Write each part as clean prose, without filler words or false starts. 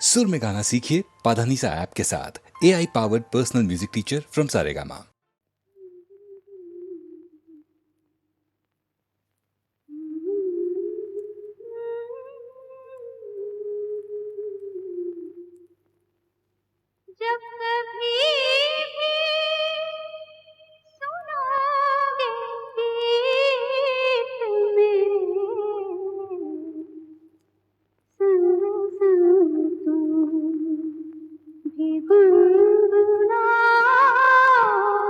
सुर में गाना सीखिए पाधानीसा ऐप के साथ। AI powered personal music teacher from Saregama. जब कभी भी सुनोगे गीत मेरे, सुन सुन तुम भी गुनगुनाओगे।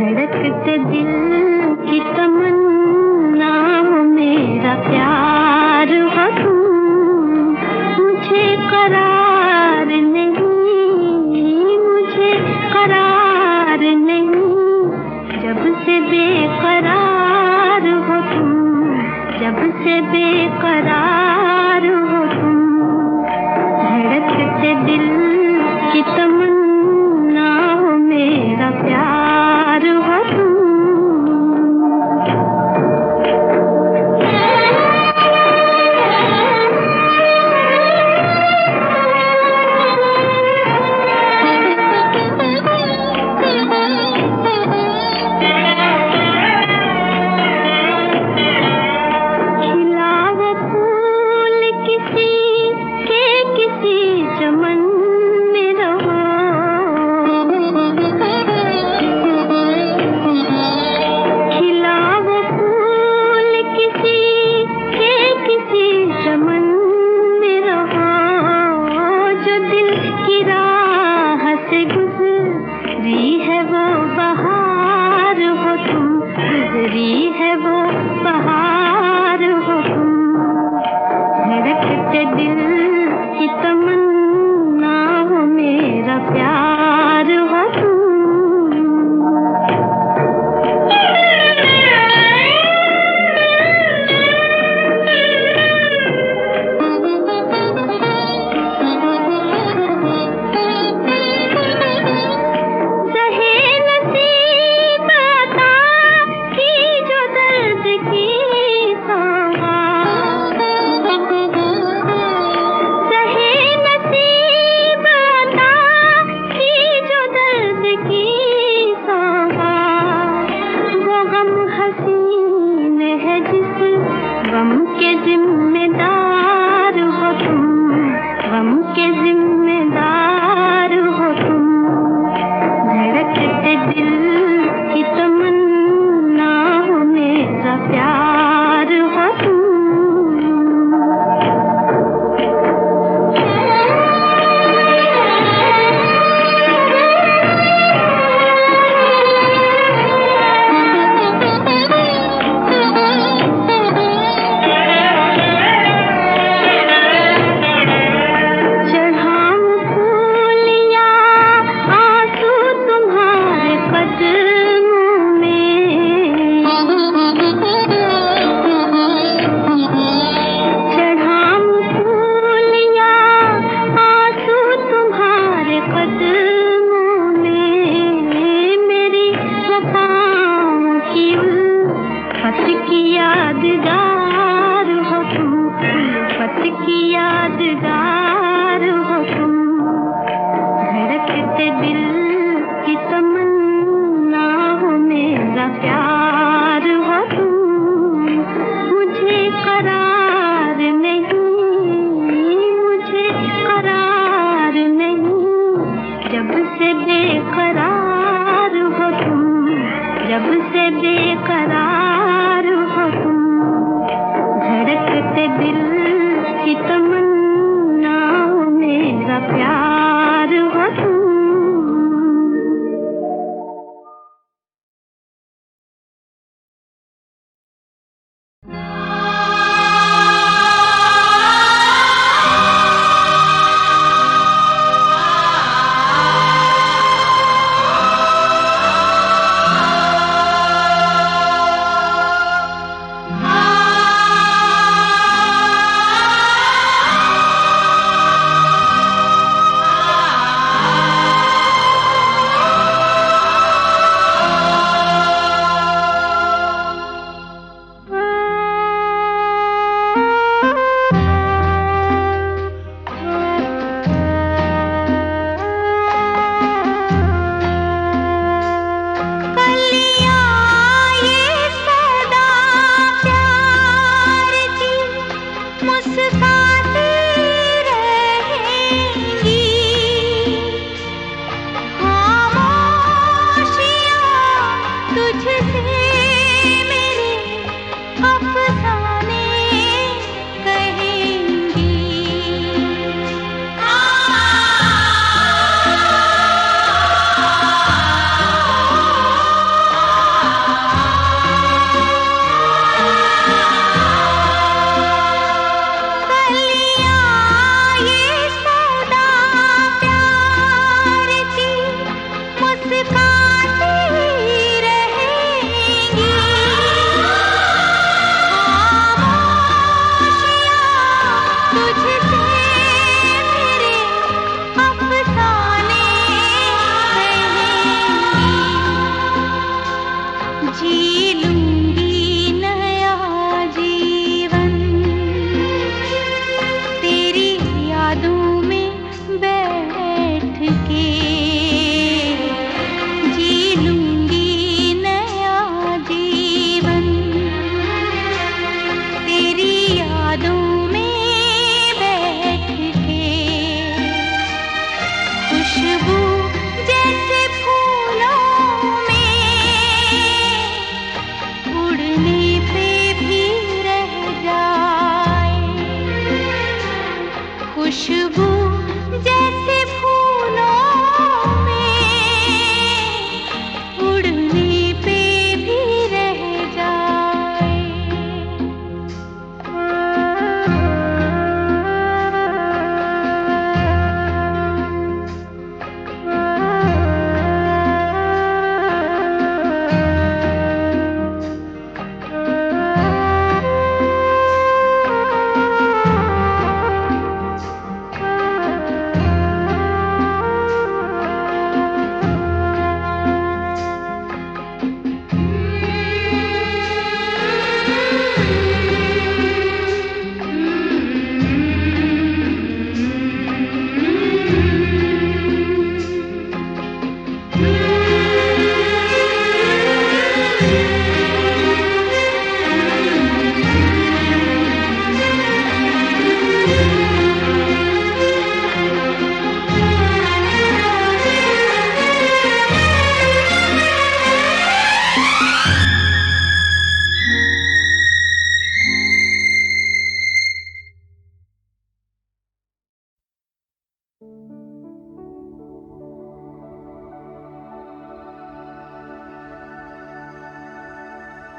धड़कते दिल की तमन्ना हो मेरा प्यार हो तुम, मुझे करार नहीं, मुझे करार नहीं, जब से बेकरार हो तुम, जब से बेकरार हो तुम, धड़कते दिल की तमन्ना हो मेरा प्यार हो तुम।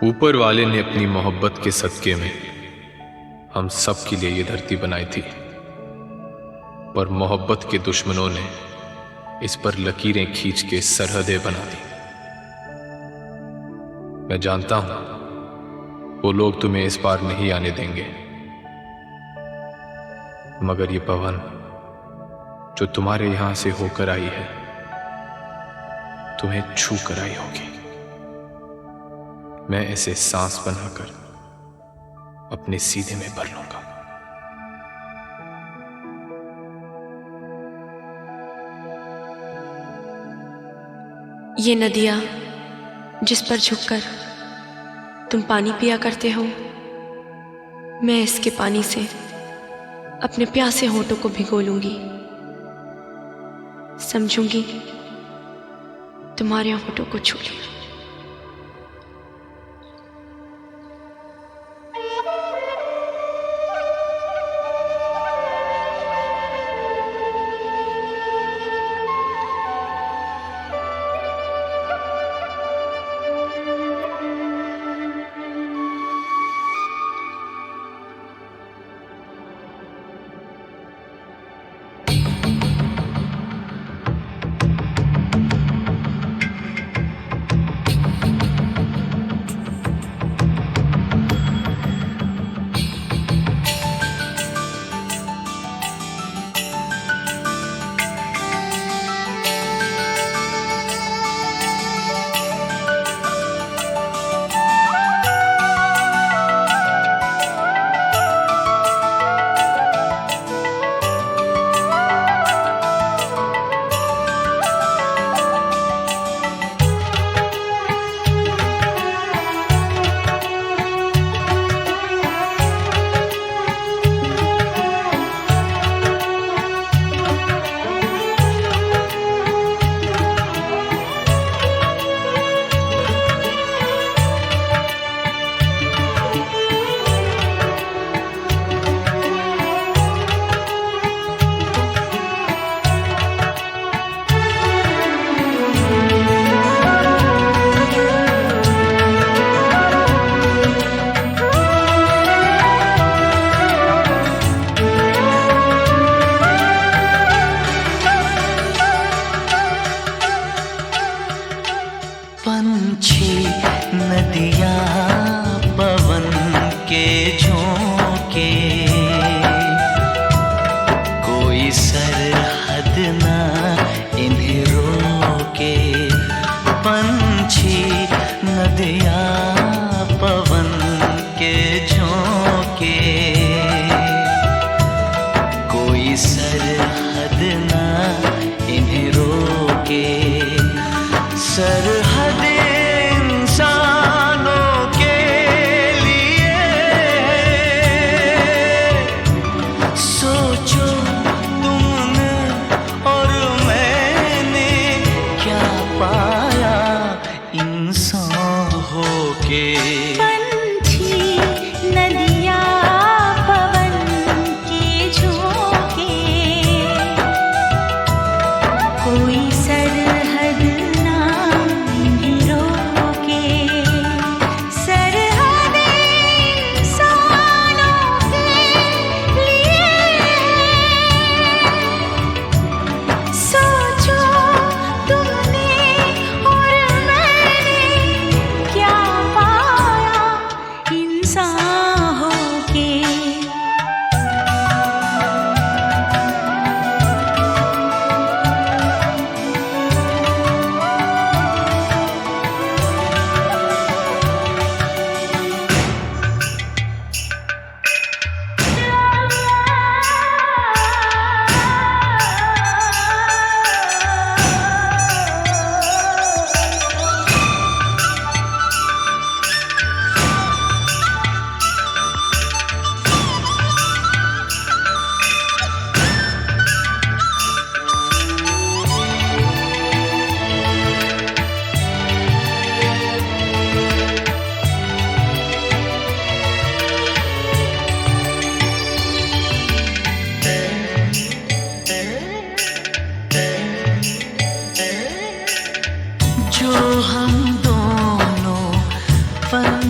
ऊपर वाले ने अपनी मोहब्बत के सदके में हम सब के लिए ये धरती बनाई थी, पर मोहब्बत के दुश्मनों ने इस पर लकीरें खींच के सरहदें बना दी। मैं जानता हूं वो लोग तुम्हें इस पार नहीं आने देंगे, मगर ये पवन जो तुम्हारे यहां से होकर आई है तुम्हें छू कर आई होगी। मैं ऐसे सांस बनाकर अपने सीधे में भर लूंगा। ये नदियाँ जिस पर झुककर तुम पानी पिया करते हो, मैं इसके पानी से अपने प्यासे होठों को भिगो लूंगी। समझूंगी तुम्हारे होठों को छू लिया। पंछी नदियाँ पवन के झोंके, कोई सरहद ना इन्हें रोके। पंछी नदियाँ पवन के झोंके, कोई सरहद ना इन्हें रोके। सरहद इंसानों के लिए, सोचो तुमने और मैंने क्या पाया इंसान होके। पंछी नदियाँ पवन के झोंके, कोई सरहद ना इन्हें रोके। सरहद इंसानों के लिए, सोचो तुमने और मैंने क्या पाया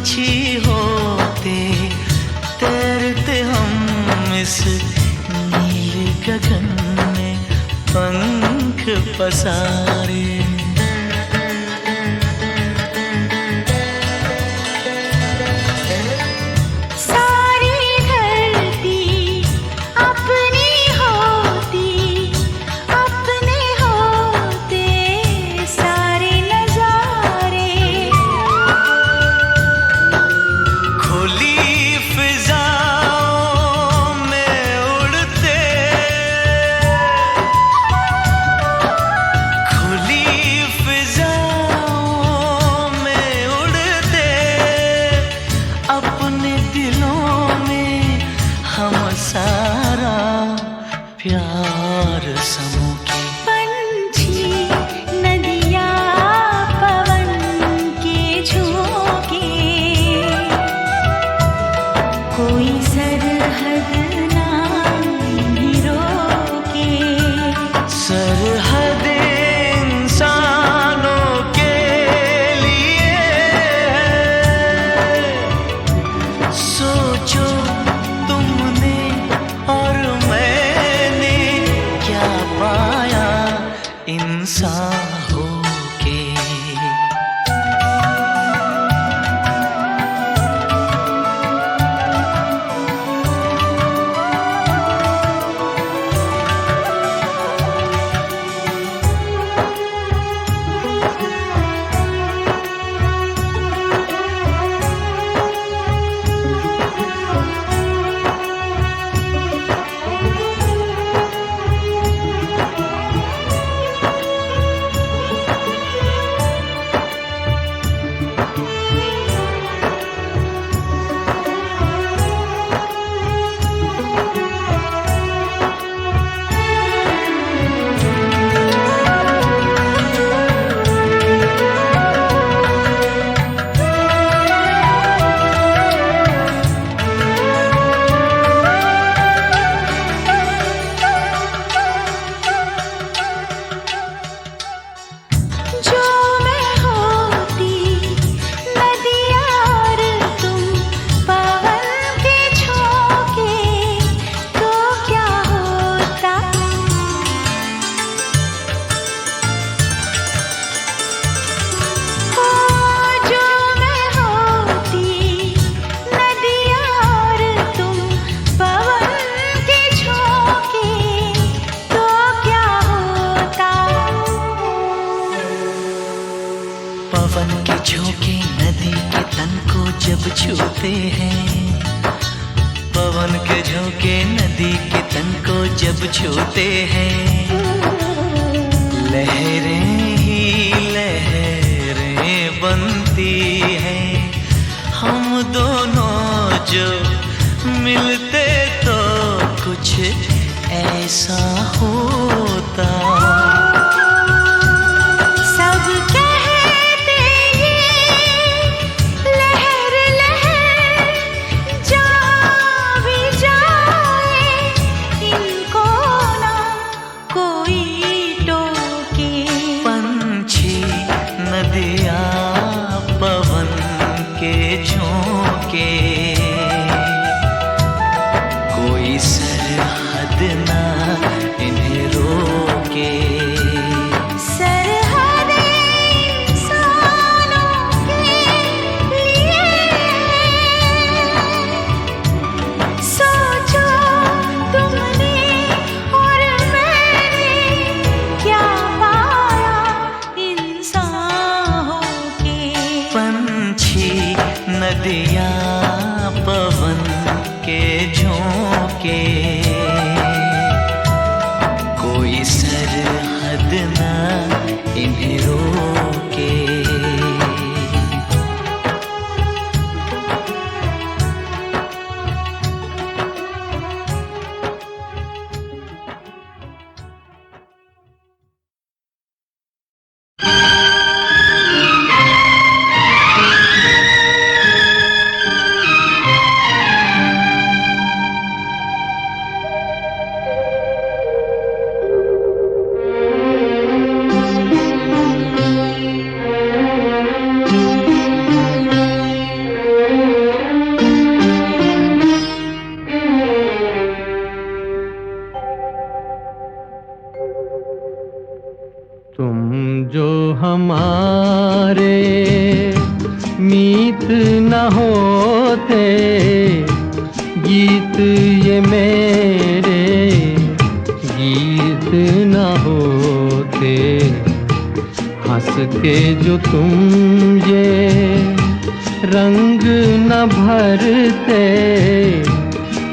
पंछी होते तैरते हम इस नीले गगन में पंख पसारे। प्यार समूह के पंछी नदिया पवन के झोंके, कोई सरहद ना रोके। सरहद इंसानों के लिए है, सोचो तुमने और मैंने क्या पाया इंसान होके। पवन के झोंके नदी के तन को जब छूते हैं, पवन के झोंके नदी के तन को जब छूते हैं, लहरें ही लहरें बनती हैं। हम दोनों जो मिलते तो कुछ ऐसा होता। नदिया पवन के झोंके, कोई सरहद ना इन्हें रोके। सरहद इंसानों के लिए, सोचो तुमने और मैंने क्या पाया इंसान होके। पंछी नदिया पवन के झोंके, कोई सरहद ना इन्हें रोके। मीत न होते गीत ये मेरे, गीत न होते हंस के जो तुम ये रंग न भरते,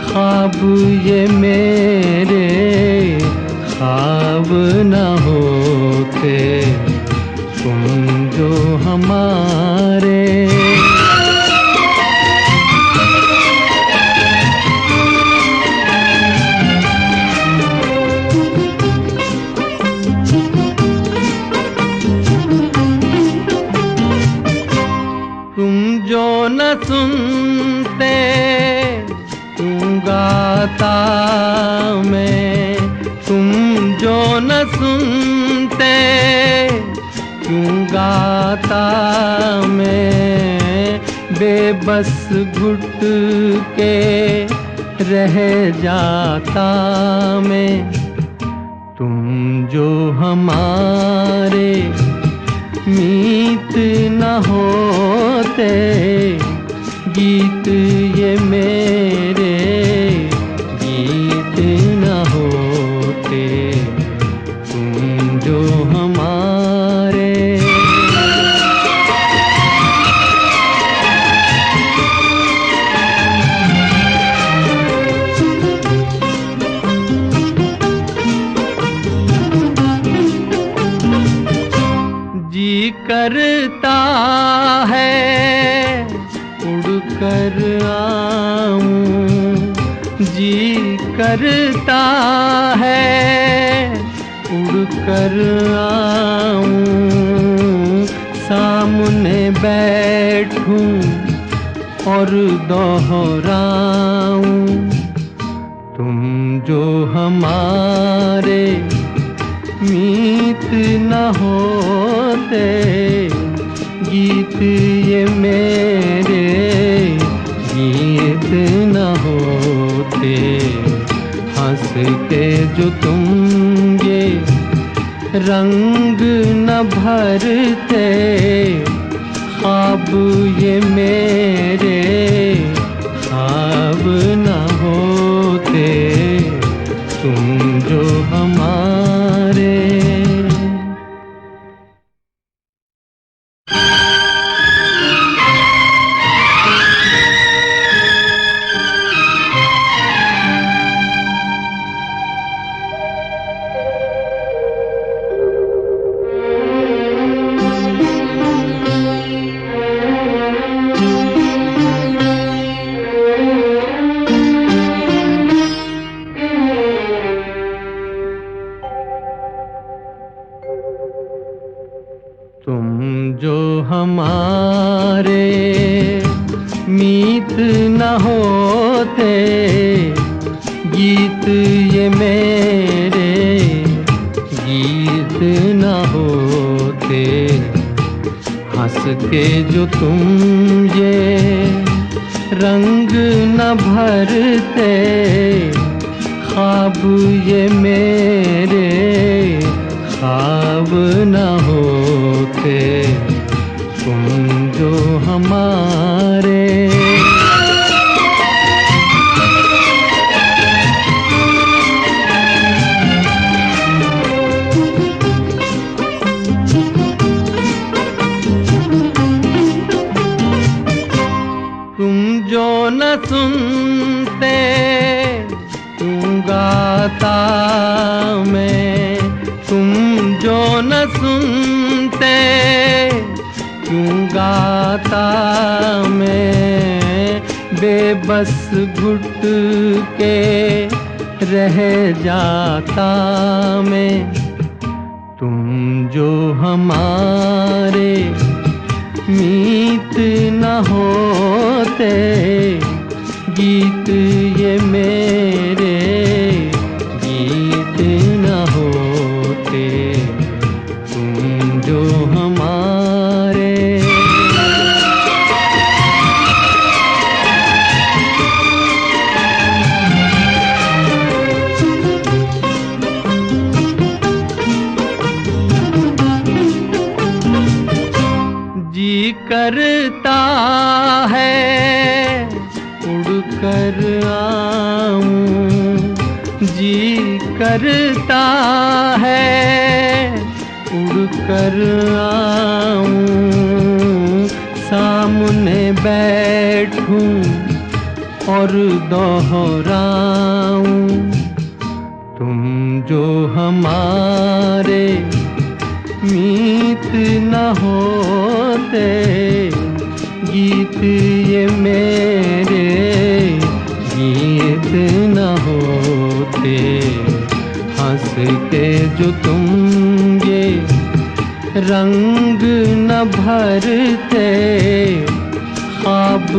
ख्वाब ये मेरे ख्वाब न होते तुम जो हमारे। तुम जो न सुनते तुम गाता मैं, तुम जो न सुनते क्यों गाता मैं, बेबस घुट के रह जाता मैं। तुम जो हमारे मीत न होते गीत ये मेरे, गीत न होते तुम जो हमारे। जी करता है उड़कर आऊं, जी करता है उड़कर आऊं, सामने बैठूं और दोहराऊं। तुम जो हमारे मीत न होते गीत ये मेरे, गीत न होते हंस के जो तुम ये रंग न भरते, ख्वाब ये मेरे ख्वाब न होते तुम जो हमारे। तुम जो हमारे मीत न होते गीत ये मेरे, गीत न होते हंस के जो तुम ये रंग न भरते, ख्वाब ये मेरे ख्वाब न होते तुम जो हमारे। तुम जो न सुनते तुम गाता मैं, तुम जो न सुनते क्यों गाता मैं, बेबस घुट के रह जाता मैं। तुम जो हमारे मीत न होते गीत ये मेरे, गीत न होते तुम जो हमारे। जी करता करता है उड़कर आऊं, जी करता है उड़कर आऊं, सामने बैठूं और दोहराऊं। तुम जो हमारे मीत न होते, गीत ये मेरे गीत न होते। हंस के जो तुम ये रंग न भरते, ख्वाब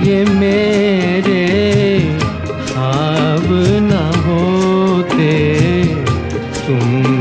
ये मेरे ख्वाब न होते। तुम